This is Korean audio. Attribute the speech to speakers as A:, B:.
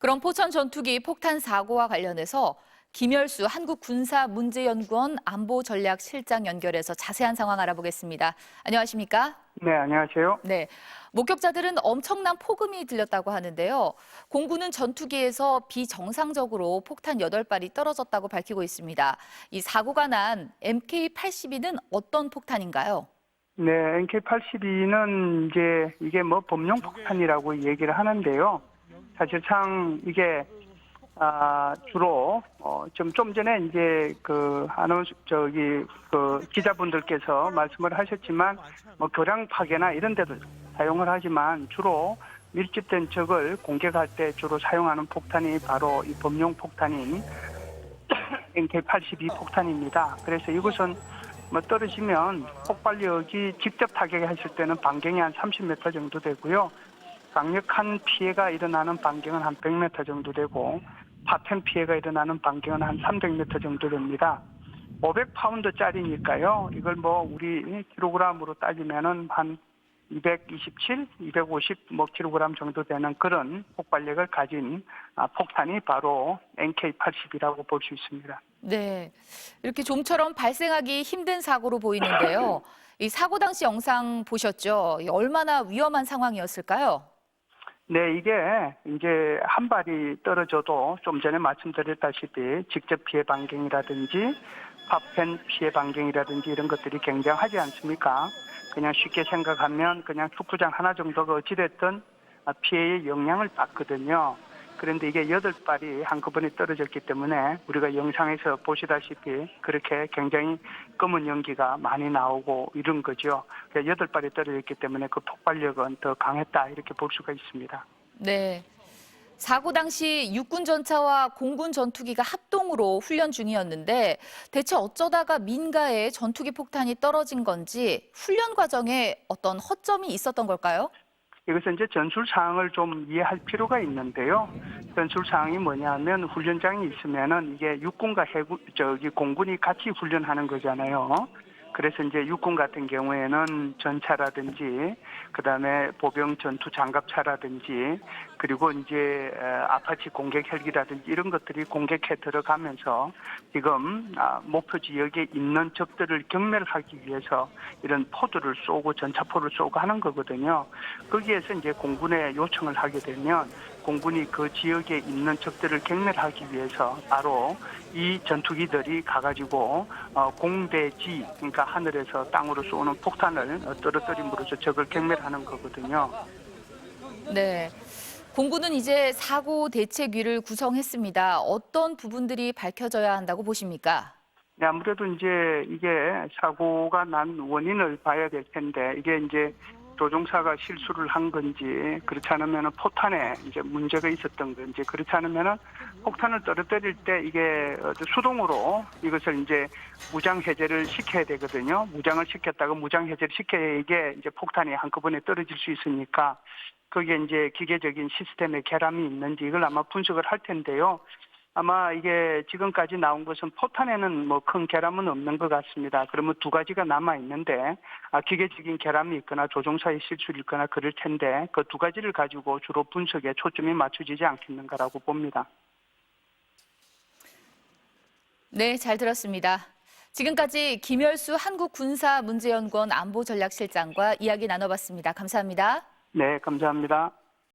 A: 그럼 포천 전투기 폭탄 사고와 관련해서 김열수 한국군사문제연구원 안보전략실장 연결해서 자세한 상황 알아보겠습니다. 안녕하십니까?
B: 네, 안녕하세요.
A: 네. 목격자들은 엄청난 폭음이 들렸다고 하는데요. 공군은 전투기에서 비정상적으로 폭탄 8발이 떨어졌다고 밝히고 있습니다. 이 사고가 난 MK-82는 어떤 폭탄인가요?
B: 네, NK-82는 이게 뭐 범용 폭탄이라고 얘기를 하는데요. 사실상 이게 주로 좀 전에 이제 기자분들께서 말씀을 하셨지만 뭐 교량 파괴나 이런 데도 사용을 하지만 주로 밀집된 적을 공격할 때 주로 사용하는 폭탄이 바로 이 범용 폭탄인 NK-82 폭탄입니다. 그래서 이것은 뭐 떨어지면 폭발력이 직접 타격했을 때는 반경이 한 30m 정도 되고요. 강력한 피해가 일어나는 반경은 한 100m 정도 되고 파편 피해가 일어나는 반경은 한 300m 정도 됩니다. 500파운드짜리니까요. 이걸 뭐 우리 킬로그램으로 따지면은 한 227, 250 킬로그램 정도 되는 그런 폭발력을 가진 폭탄이 바로 NK-82라고 볼 수 있습니다.
A: 네. 이렇게 좀처럼 발생하기 힘든 사고로 보이는데요. 이 사고 당시 영상 보셨죠? 얼마나 위험한 상황이었을까요?
B: 네, 이게 이제 한 발이 떨어져도 좀 전에 말씀드렸다시피 직접 피해 반경이라든지 파편 피해 반경이라든지 이런 것들이 굉장하지 않습니까? 그냥 쉽게 생각하면 그냥 축구장 하나 정도가 어찌됐든 피해의 영향을 받거든요. 그런데 이게 8발이 한꺼번에 떨어졌기 때문에 우리가 영상에서 보시다시피 그렇게 굉장히 검은 연기가 많이 나오고 이런 거죠. 8발이 떨어졌기 때문에 그 폭발력은 더 강했다 이렇게 볼 수가 있습니다.
A: 네. 사고 당시 육군 전차와 공군 전투기가 합동으로 훈련 중이었는데 대체 어쩌다가 민가에 전투기 폭탄이 떨어진 건지 훈련 과정에 어떤 허점이 있었던 걸까요?
B: 이것은 이제 전술 사항을 좀 이해할 필요가 있는데요. 전술 사항이 뭐냐면 훈련장이 있으면은 이게 육군과 공군이 같이 훈련하는 거잖아요. 그래서 이제 육군 같은 경우에는 전차라든지 그다음에 보병 전투 장갑차라든지 그리고 이제 아파치 공격 헬기라든지 이런 것들이 공격해 들어가면서 지금 목표 지역에 있는 적들을 경멸하기 위해서 이런 포드를 쏘고 전차포를 쏘고 하는 거거든요. 거기에서 이제 공군에 요청을 하게 되면 공군이 그 지역에 있는 적들을 경멸하기 위해서 바로 이 전투기들이 가가지고 공대지, 그러니까 하늘에서 땅으로 쏘는 폭탄을 떨어뜨림으로써 적을 경멸하는 거거든요.
A: 네. 공군은 이제 사고 대책위를 구성했습니다. 어떤 부분들이 밝혀져야 한다고 보십니까?
B: 네, 아무래도 이제 이게 사고가 난 원인을 봐야 될 텐데 이게 이제 조종사가 실수를 한 건지 그렇지 않으면 포탄에 이제 문제가 있었던 건지 그렇지 않으면 폭탄을 떨어뜨릴 때 이게 수동으로 이것을 이제 무장 해제를 시켜야 되거든요. 무장을 시켰다가 무장 해제를 시켜야 이게 이제 폭탄이 한꺼번에 떨어질 수 있으니까 거기에 이제 기계적인 시스템의 결함이 있는지 이걸 아마 분석을 할 텐데요. 아마 이게 지금까지 나온 것은 포탄에는 뭐 큰 결함은 없는 것 같습니다. 그러면 두 가지가 남아 있는데 기계적인 결함이 있거나 조종사의 실수일 거나 그럴 텐데 그 두 가지를 가지고 주로 분석에 초점이 맞춰지지 않겠는가라고 봅니다.
A: 네, 잘 들었습니다. 지금까지 김열수 한국군사문제연구원 안보전략실장과 이야기 나눠봤습니다. 감사합니다.
B: 네, 감사합니다.